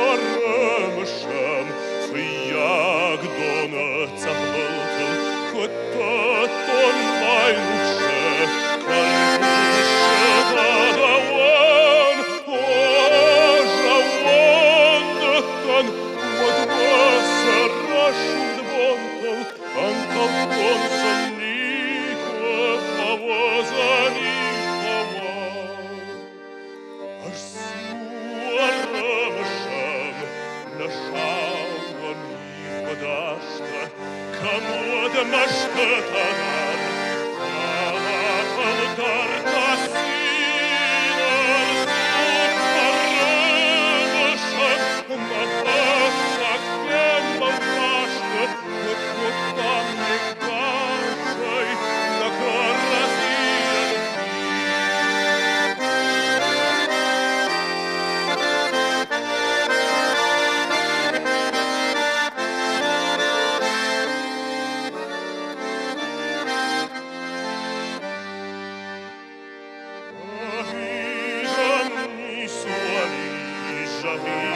Arsuarămșam să iag donața hăltăm, că tot mai luce, carcușă dadawan, o jawan dătan, mădvă sărașul dvontăl, antal consănică, avozanică wan. Arsuarămșam, nășaua mi vădaștă, kamo da maștătanar, dar ca sinar arămșam, na pasak temă vraștă, cât tam nectașăi, na cărăzien fi.